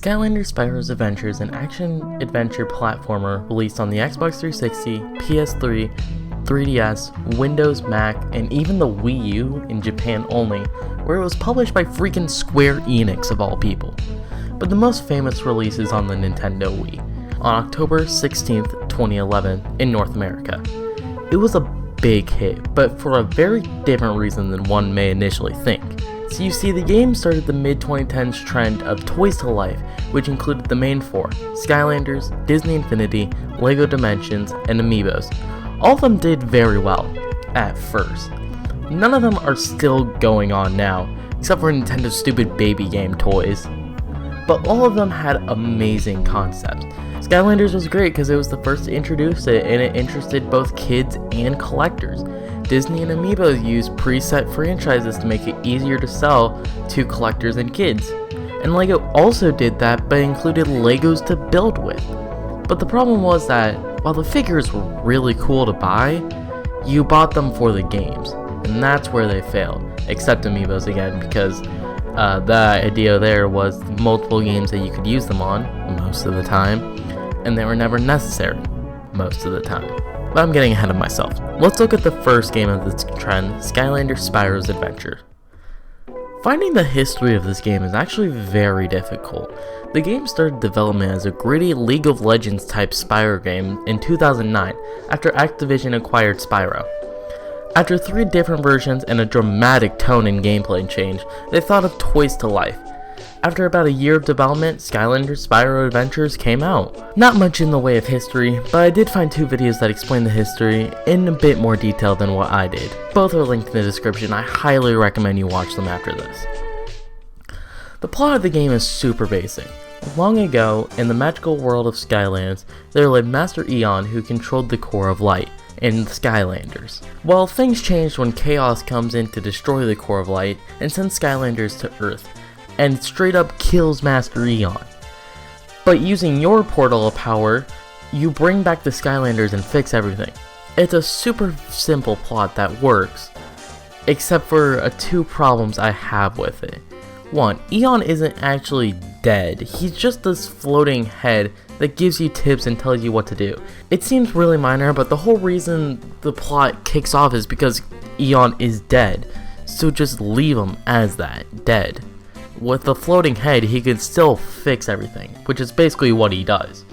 Skylanders Spyro's Adventure is an action-adventure platformer released on the Xbox 360, PS3, 3DS, Windows, Mac, and even the Wii U in Japan only, where it was published by freaking Square Enix of all people. But the most famous release is on the Nintendo Wii, on October 16th, 2011, in North America. It was a big hit, but for a very different reason than one may initially think. So you see, the game started the mid-2010s trend of Toys to Life, which included the main four: Skylanders, Disney Infinity, LEGO Dimensions, and Amiibos. All of them did very well, at first. None of them are still going on now, except for Nintendo's stupid baby game toys. But all of them had amazing concepts. Skylanders was great because it was the first to introduce it, and it interested both kids and collectors. Disney and Amiibo used preset franchises to make it easier to sell to collectors and kids. And LEGO also did that, but included Legos to build with. But the problem was that, while the figures were really cool to buy, you bought them for the games. And that's where they failed. Except Amiibos again, because the idea there was multiple games that you could use them on, most of the time, and they were never necessary, most of the time. But I'm getting ahead of myself. Let's look at the first game of this trend, Skylanders Spyro's Adventure. Finding the history of this game is actually very difficult. The game started development as a gritty League of Legends type Spyro game in 2009 after Activision acquired Spyro. After 3 different versions and a dramatic tone and gameplay change, they thought of Toys to Life. After about a year of development, Skylanders Spyro Adventures came out. Not much in the way of history, but I did find 2 videos that explain the history in a bit more detail than what I did. Both are linked in the description. I highly recommend you watch them after this. The plot of the game is super basic. Long ago, in the magical world of Skylands, there lived Master Eon who controlled the core of light, and the Skylanders. Well, things changed when Kaos comes in to destroy the core of light and sends Skylanders to Earth, and straight up kills Master Eon. But using your portal of power, you bring back the Skylanders and fix everything. It's a super simple plot that works, except for 2 problems I have with it. 1, Eon isn't actually dead. He's just this floating head that gives you tips and tells you what to do. It seems really minor, but the whole reason the plot kicks off is because Eon is dead. So just leave him as that, dead. With the floating head, he can still fix everything, which is basically what he does.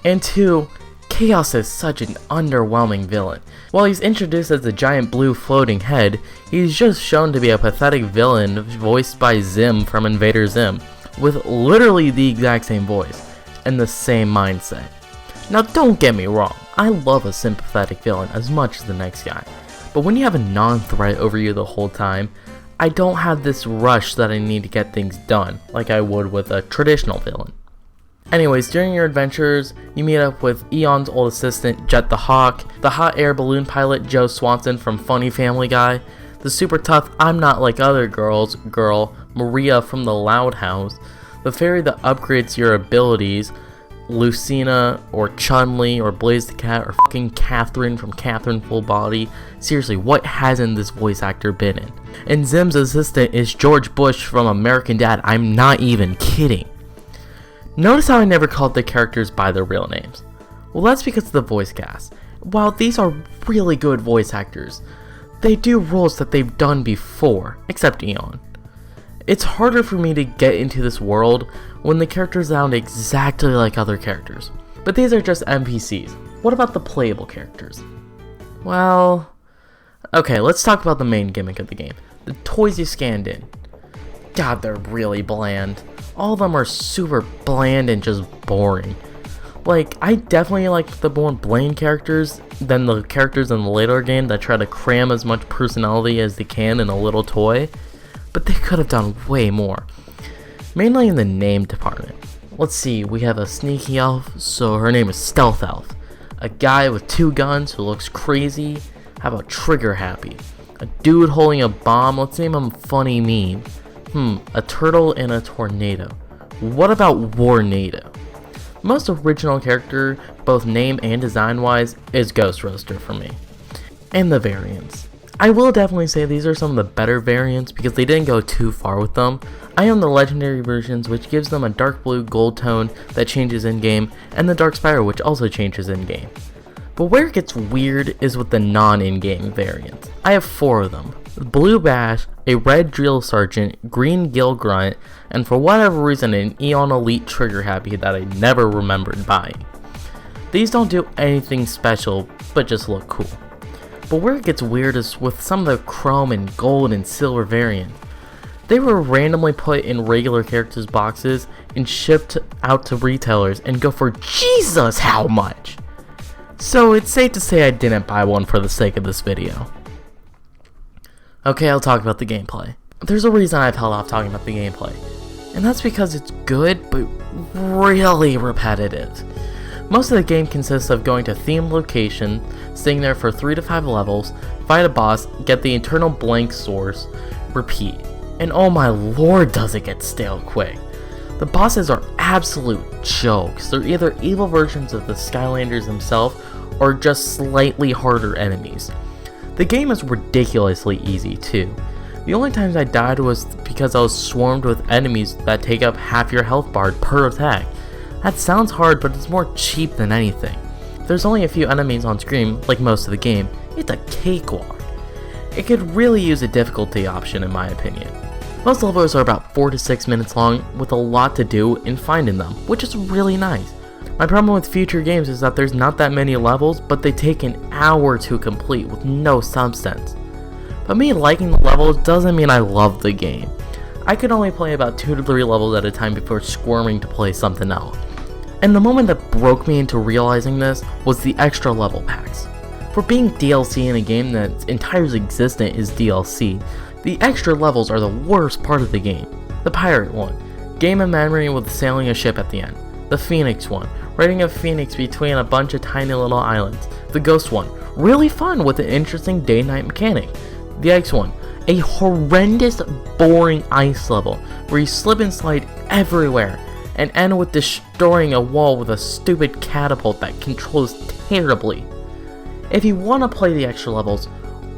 And 2, Kaos is such an underwhelming villain. While he's introduced as the giant blue floating head, he's just shown to be a pathetic villain voiced by Zim from Invader Zim, with literally the exact same voice and the same mindset. Now don't get me wrong, I love a sympathetic villain as much as the next guy, but when you have a non-threat over you the whole time, I don't have this rush that I need to get things done, like I would with a traditional villain. Anyways, during your adventures, you meet up with Eon's old assistant, Jet the Hawk, the hot air balloon pilot, Joe Swanson from Funny Family Guy, the super tough I'm Not Like Other Girls girl, Maria from the Loud House, the fairy that upgrades your abilities, Lucina, or Chun-Li, or Blaze the Cat, or fucking Catherine from Catherine Full Body. Seriously, what hasn't this voice actor been in? And Zim's assistant is George Bush from American Dad. I'm not even kidding. Notice how I never called the characters by their real names. Well, that's because of the voice cast. While these are really good voice actors, they do roles that they've done before, except Eon. It's harder for me to get into this world when the characters sound exactly like other characters. But these are just NPCs. What about the playable characters? Well, okay, let's talk about the main gimmick of the game. The toys you scanned in. God, they're really bland. All of them are super bland and just boring. Like, I definitely like the more bland characters than the characters in the later game that try to cram as much personality as they can in a little toy. But they could have done way more. Mainly in the name department. Let's see, we have a sneaky elf, so her name is Stealth Elf. A guy with 2 guns who looks crazy. How about Trigger Happy? A dude holding a bomb, let's name him Funny Meme. A turtle and a tornado. What about Warnado? Most original character, both name and design wise, is Ghost Roaster for me. And the variants. I will definitely say these are some of the better variants because they didn't go too far with them. I own the legendary versions, which gives them a dark blue gold tone that changes in-game, and the dark Spyro, which also changes in-game. But where it gets weird is with the non-in-game variants. I have 4 of them: Blue Bash, a red Drill Sergeant, green Gill Grunt, and for whatever reason an Eon Elite Trigger Happy that I never remembered buying. These don't do anything special, but just look cool. But where it gets weird is with some of the chrome and gold and silver variants. They were randomly put in regular characters boxes and shipped out to retailers and go for Jesus how much! So it's safe to say I didn't buy one for the sake of this video. Okay, I'll talk about the gameplay. There's a reason I've held off talking about the gameplay, and that's because it's good but really repetitive. Most of the game consists of going to themed location, staying there for 3 to 5 levels, fight a boss, get the internal blank source, repeat. And oh my lord, does it get stale quick. The bosses are absolute jokes. They're either evil versions of the Skylanders themselves or just slightly harder enemies. The game is ridiculously easy too. The only times I died was because I was swarmed with enemies that take up half your health bar per attack. That sounds hard, but it's more cheap than anything. If there's only a few enemies on screen, like most of the game, it's a cakewalk. It could really use a difficulty option in my opinion. Most levels are about 4 to 6 minutes long, with a lot to do in finding them, which is really nice. My problem with future games is that there's not that many levels, but they take an hour to complete with no substance. But me liking the levels doesn't mean I love the game. I could only play about 2 to 3 levels at a time before squirming to play something else. And the moment that broke me into realizing this was the extra level packs. For being DLC in a game that's entire existence is DLC, the extra levels are the worst part of the game. The Pirate one, game in memory with sailing a ship at the end. The Phoenix one, riding a phoenix between a bunch of tiny little islands. The Ghost one, really fun with an interesting day-night mechanic. The Ice one, a horrendous, boring ice level where you slip and slide everywhere, and end with destroying a wall with a stupid catapult that controls terribly. If you want to play the extra levels,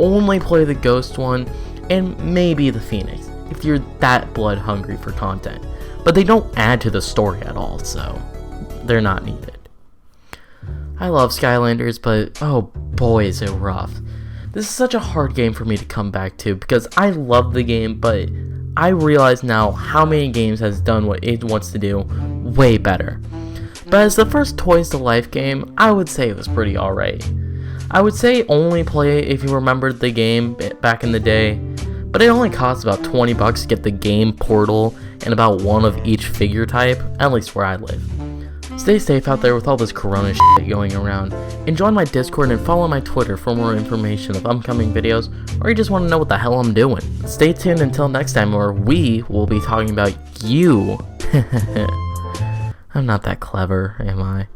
only play the Ghost one and maybe the Phoenix if you're that blood hungry for content. But they don't add to the story at all, so they're not needed. I love Skylanders, but oh boy is it rough. This is such a hard game for me to come back to because I love the game, but I realize now how many games has done what it wants to do way better. But as the first Toys to Life game, I would say it was pretty alright. I would say only play it if you remembered the game back in the day, but it only costs about 20 bucks to get the game portal and about one of each figure type, at least where I live. Stay safe out there with all this corona shit going around, and join my Discord and follow my Twitter for more information of upcoming videos, or you just want to know what the hell I'm doing. Stay tuned until next time where we will be talking about you. I'm not that clever, am I?